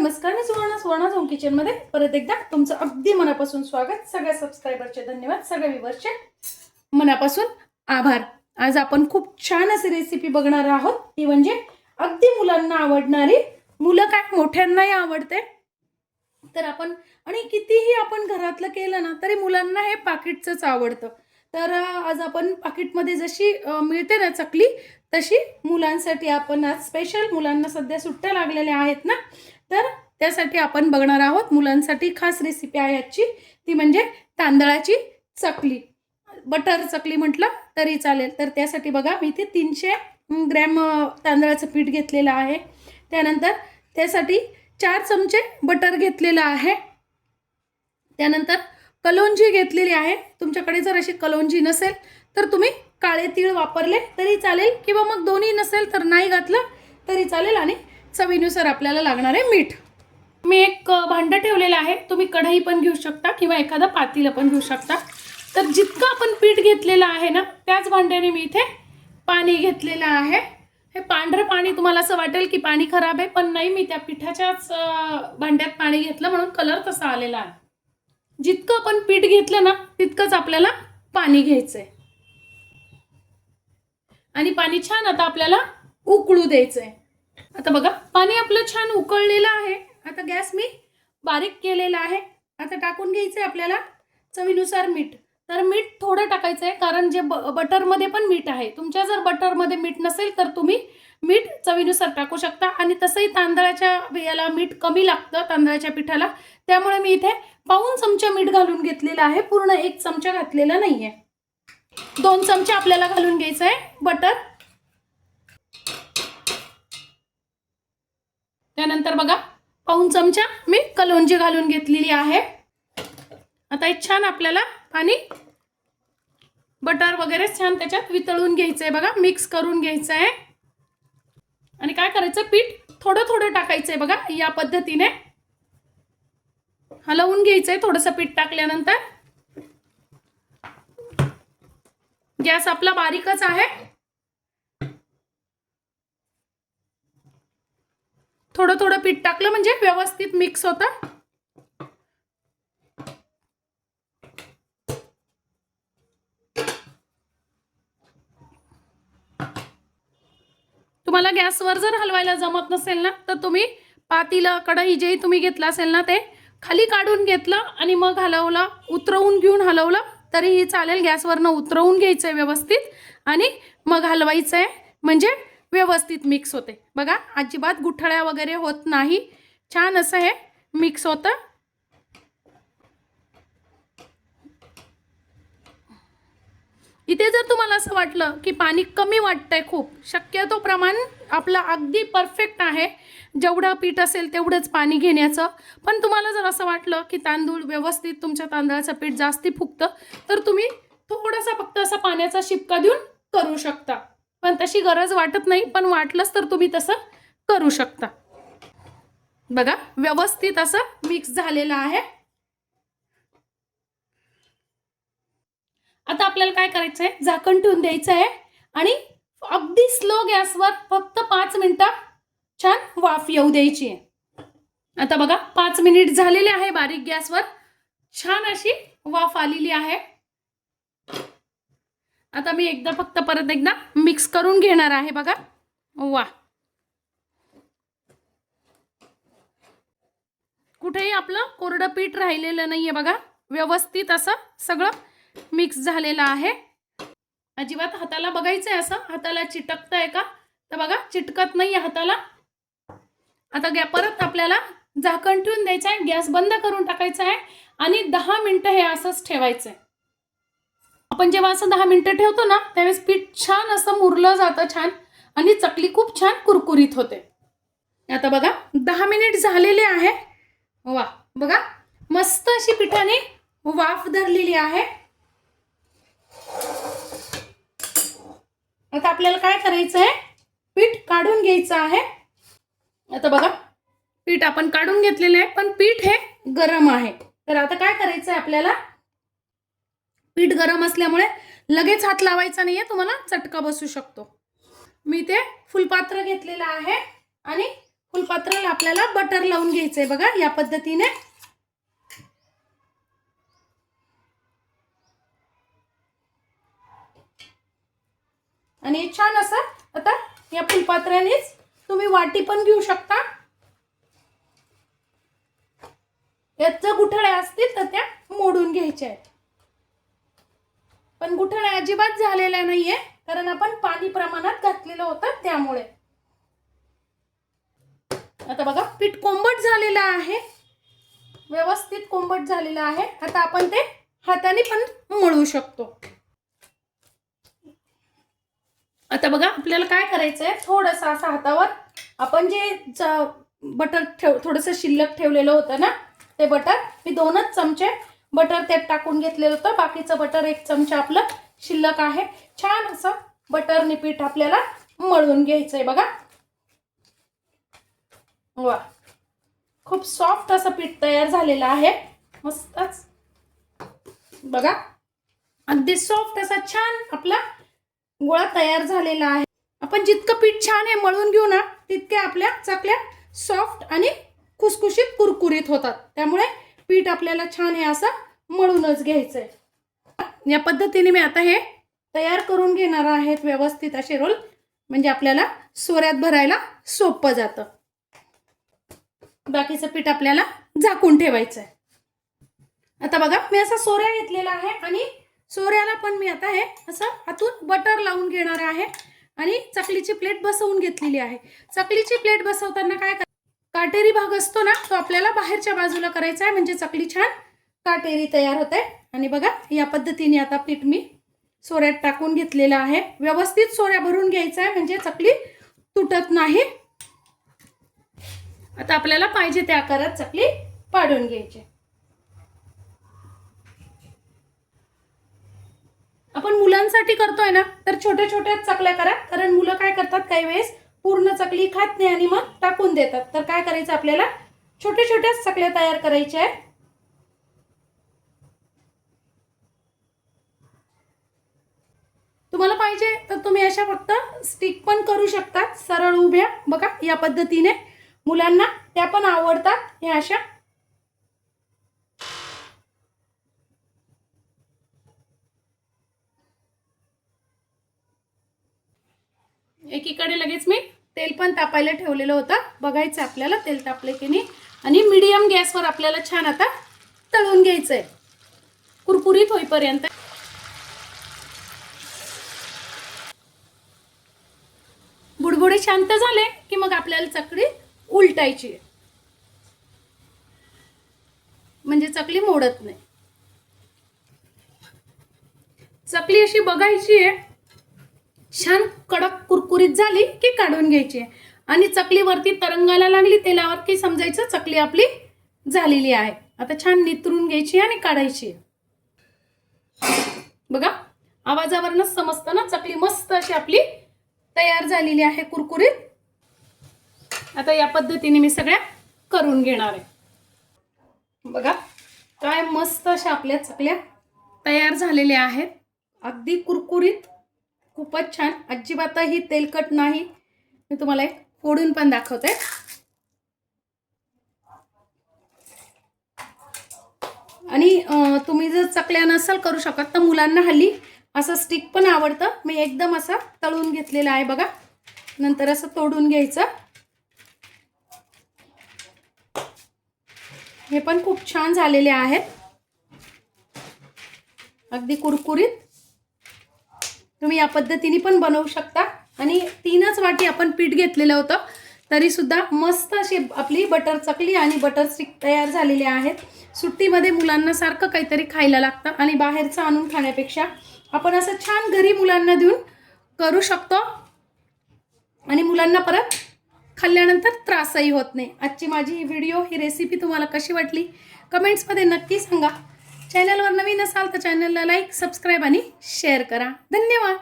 नमस्कार, मी Suvarna home kitchen मध्ये परत एकदा तुमचं अगदी मनापासून स्वागत। सगळ्या सबस्क्रायबरचे धन्यवाद, सगळ्या व्ह्यूअर्सचे मनापासून आभार। आज आपण खूप छान अशी रेसिपी बघणार आहोत, ती म्हणजे अगदी मुलांना आवडणारी, मुलं काय मोठ्यांनाही आवडते। तर आपण आणि कितीही आपण घरातलं केलं ना तरी मुलांना हे पाकिटचंच आवडतं। तर आज आपण पाकिटमध्ये जशी मिळते ना चकली, तशी मुलांसाठी आपण आज स्पेशल, मुलांना सध्या सुट्ट्या लागलेल्या आहेत ना, तर त्यासाठी आपण बघणार आहोत। मुलांसाठी खास रेसिपी आहे आजची, ती म्हणजे तांदळाची चकली, बटर चकली म्हटलं तरी चालेल। तर त्यासाठी बघा मी इथे 300 ग्रॅम तांदळाचं पीठ घेतलेलं आहे। त्यानंतर त्यासाठी 4 चमचे बटर घेतलेलं आहे। त्यानंतर कलोंजी घेतलेली आहे। तुमच्याकडे जर अशी कलोंजी नसेल तर तुम्ही काळे तीळ वापरले तरी चालेल, किंवा मग दोन्ही नसेल तर नाही घातलं तरी चालेल। आणि चवीनुसार आपल्याला लागणार आहे मीठ। मी एक भांडं ठेवलेलं आहे, तुम्ही कढई पण घेऊ शकता किंवा एखादं पातेलं पण घेऊ शकता। तर जितकं आपण पीठ घेतलेलं आहे ना, त्याच भांड्याने मी इथे पाणी घेतलेलं आहे। हे पांढरं पाणी तुम्हाला असं वाटेल की पाणी खराब आहे, पण नाही, मी त्या पिठाच्याच भांड्यात पाणी घेतलं म्हणून कलर तसा आलेला आहे। जितकं आपण पीठ घेतलं ना तितकंच आपल्याला पाणी घ्यायचंय आणि पाणी छान आता आपल्याला उकळू द्यायचंय। आता बघा पाणी आपलं छान उकळलेलं आहे। आता गॅस मी बारीक केलेला आहे। आता टाकून घ्यायचंय आपल्याला चवीनुसार मीठ। तर मीठ थोडं टाकायचंय, कारण जे बटर मध्ये पण मीठ आहे। तुमच्या जर बटर मध्ये मीठ नसेल तर तुम्ही मीठ चवीनुसार टाकू शकता। आणि तसंही तांदळाच्या याला मीठ कमी लागतं, तांदळाच्या पिठाला, त्यामुळे मी इथे पाऊण चमचा मीठ घालून घेतलेलं आहे, पूर्ण 1 चमचा घातलेला नाहीये। 2 चमचे आपल्याला घालून घ्यायचंय बटर। त्यानंतर बघा पाऊण चमचा मी कलोंजी घालून घेतलेली आहे। आता हे छान आपल्याला पाणी, बटर वगैरे छान त्याच्यात वितळून घ्यायचंय, बघा मिक्स करून घ्यायचंय। आणि काय करायचं, पीठ थोडं थोडं टाकायचंय, बघा या पद्धतीने हलवून घ्यायचंय थोडंसं पीठ टाकल्यानंतर। गॅस आपला बारीकच आहे। थोडं थोडं पीठ टाकलं म्हणजे व्यवस्थित मिक्स होतं। तुम्हाला गॅसवर जर हलवायला जमत नसेल ना, तर तुम्ही पातेलं, कढई जे तुम्ही घेतलं असेल ना ते खाली काढून घेतलं आणि मग हलवलं, उतरवून घेऊन हलवलं तरीही चालेल। गॅसवरनं उतरवून घ्यायचंय व्यवस्थित आणि मग हलवायचंय, म्हणजे व्यवस्थित मिक्स होते। बघा अजिबात गुठळ्या वगैरे होत नाही, छान असं हे मिक्स होतं। इथे जर तुम्हाला असं वाटलं की पाणी कमी वाटतंय खूप, शक्यतो प्रमाण आपलं अगदी परफेक्ट आहे, जेवढं पीठ असेल तेवढंच पाणी घेण्याचं। पण तुम्हाला जर असं वाटलं की तांदूळ व्यवस्थित, तुमच्या तांदळाचं पीठ जास्ती फुगतं, तर तुम्ही थोडासा फक्त असा पाण्याचा शिपका देऊन करू शकता, पण तशी गरज वाटत नाही, पण वाटलंच तर तुम्ही तसं करू शकता। बघा व्यवस्थित असं मिक्स झालेलं आहे। आता आपल्याला काय करायचंय, झाकण ठेवून द्यायचं आहे आणि अगदी स्लो गॅसवर फक्त 5 मिनिटं छान वाफ येऊ द्यायची आहे। आता बघा 5 मिनिट झालेले आहे, बारीक गॅसवर छान अशी वाफ आलेली आहे। आता मी एकदा फक्त परत एकदा मिक्स करून घेणार आहे, बघा वा, कुठेही आपलं कोरडं पीठ राहिलेलं नाहीये, बघा व्यवस्थित असं सगळं मिक्स झालेलं आहे। अजिबात हाताला बघायचंय, असं हाताला चिटकतंय का, तर बघा चिटकत नाहीये हाताला। आता परत आपल्याला झाकण ठेवून द्यायचं आहे, गॅस बंद करून टाकायचा आहे आणि 10 मिनिटं हे असंच ठेवायचंय। आपण जेव्हा असं 10 मिनिटं ठेवतो ना, त्यावेळेस पीठ छान असं मुरलं जातं छान, आणि चकली खूप छान कुरकुरीत होते। आता बघा 10 मिनिट झालेले आहे, वा बघा मस्त अशी पिठाने वाफ धरलेली आहे। आता आपल्याला काय करायचं आहे, पीठ काढून घ्यायचं आहे। आता बघा पीठ आपण काढून घेतलेलं आहे, पण पीठ हे गरम आहे। तर आता काय करायचं आहे आपल्याला, पीठ गरम असल्यामुळे लगेच हात लावायचा नाहीये, तुम्हाला चटका बसू शकतो। मी ते फुलपात्र घेतलेलं आहे आणि फुलपात्राला आपल्याला आपल्याला बटर लावून घ्यायचंय बघा या पद्धतीने. आणि छान असं आता या फुलपात्र्यानेच तुम्ही वाटी पण घेऊ शकता. यात जर गुठळ्या असतील तर त्या मोडून घ्यायच्या आहेत. पण गुठळ्या अजिबात झालेल्या नाहीये कारण आपण पाणी प्रमाणात घातलेलं होतं त्यामुळे. आता बघा पीठ कोंबट झालेलं आहे, व्यवस्थित कोंबट झालेलं आहे. आता आपण ते हाताने पण मळू शकतो. आता बघा आपल्याला काय करायचंय, थोडंसं असं हातावर आपण जे बटर थोडंसं शिल्लक ठेवलेलं होतं ना ते बटर, मी 2च चमचे बटर त्यात टाकून घेतलेलं होतं. बाकीचं बटर 1 चमचा आपलं शिल्लक आहे. छान असं बटरने पीठ आपल्याला मळून घ्यायचंय बघा. वा, खूप सॉफ्ट असं पीठ तयार झालेलं आहे. मस्तच बघा, अगदी सॉफ्ट असा छान आपला गोळा तयार झालेला आहे. आपण जितकं पीठ छान आहे मळून घेऊ ना तितक्या आपल्या चकल्या सॉफ्ट आणि खुसखुशीत कुरकुरीत होतात. त्यामुळे पीठ आपल्याला छान आहे असं मळूनच घ्यायचंय. या पद्धतीने मी आता हे तयार करून घेणार आहेत व्यवस्थित असे रोल, म्हणजे आपल्याला सोऱ्यात भरायला सोपं जातं. बाकीचं पीठ आपल्याला झाकून ठेवायचंय. आता बघा मी असा सोऱ्या घेतलेला आहे आणि सोऱ्याला पण मी आता हे असं आतून बटर लावून घेणार आहे आणि चकलीची प्लेट बसवून घेतलेली आहे. चकलीची प्लेट बसवताना काय काटेरी भाग असतो ना तो आपल्याला बाहेरच्या बाजूला करायचा आहे, म्हणजे चकली छान काटेरी तयार होते. आणि बघा या पद्धतीने आता पीठ मी सोऱ्यात टाकून घेतलेलं आहे. व्यवस्थित सोऱ्या भरून घ्यायचा आहे म्हणजे चकली तुटत नाही. आता आपल्याला पाहिजे त्या आकारात चकली पाडून घ्यायची. आपण मुलांसाठी करतोय ना तर छोट्या छोट्या चकल्या करा, कारण मुलं काय करतात काही वेळेस पूर्ण चकली खात नाही आणि मग टाकून देतात. तर काय करायचं आपल्याला छोट्या छोट्या चकल्या तयार करायच्या आहेत. तुम्हाला पाहिजे तर तुम्ही अशा फक्त स्टिक पण करू शकता सरळ उभ्या. बघा या पद्धतीने मुलांना त्या पण आवडतात ह्या अशा. एकीकडे लगेच मी तेल पण तापायला ठेवलेलं होतं. बघायचं आपल्याला तेल तापले की नाही. आणि मीडियम गॅसवर आपल्याला छान आता तळून घ्यायचंय कुरकुरीत होईपर्यंत. बुडबुडे शांत झाले की मग आपल्याला चकली उलटायची, म्हणजे चकली मोडत नाही. चकली अशी बघायची आहे, छान कडक कुरकुरीत झाली की काढून घ्यायची. आणि चकली वरती तरंगायला लागली तेलावर की समजायचं चकली आपली झालेली आहे. आता छान नितरून घ्यायची आणि काढायची. बघा आवाजावरूनच समजतं ना चकली मस्त अशी आपली तयार झालेली आहे कुरकुरीत. आता या पद्धतीने मी सगळ्या करून घेणार आहे. बघा काय मस्त अशा आपल्या चकल्या तयार झालेल्या आहेत, अगदी कुरकुरीत, खूपच छान, अजिबातही तेलकट नाही. मी तुम्हाला एक फोडून पण दाखवते. आणि तुम्ही जर चकल्या नसाल करू शकत तर मुलांना हल्ली असं स्टिक पण आवडतं. मी एकदम असं तळून घेतलेलं आहे बघा. नंतर असं तोडून घ्यायचं. हे पण खूप छान झालेले आहेत, अगदी कुरकुरीत. तुम्ही या पद्धतीने पण बनवू शकता. आणि 3च वाटी आपण पीठ घेतलेलं होतं तरी सुद्धा मस्त अशी आपली बटर चकली आणि बटर स्टिक तयार झालेले आहेत. सुट्टीमध्ये मुलांना सारखं काहीतरी खायला लागतं आणि बाहेरचं आणून खाण्यापेक्षा आपण असं छान घरी मुलांना देऊन करू शकतो आणि मुलांना परत खाल्ल्यानंतर त्रासही होत नाही. आजची माझी ही व्हिडिओ, ही रेसिपी तुम्हाला कशी वाटली कमेंट्समध्ये नक्की सांगा. चॅनलवर नवीन असाल तर चॅनलला लाईक, सबस्क्राईब आणि शेअर करा. धन्यवाद.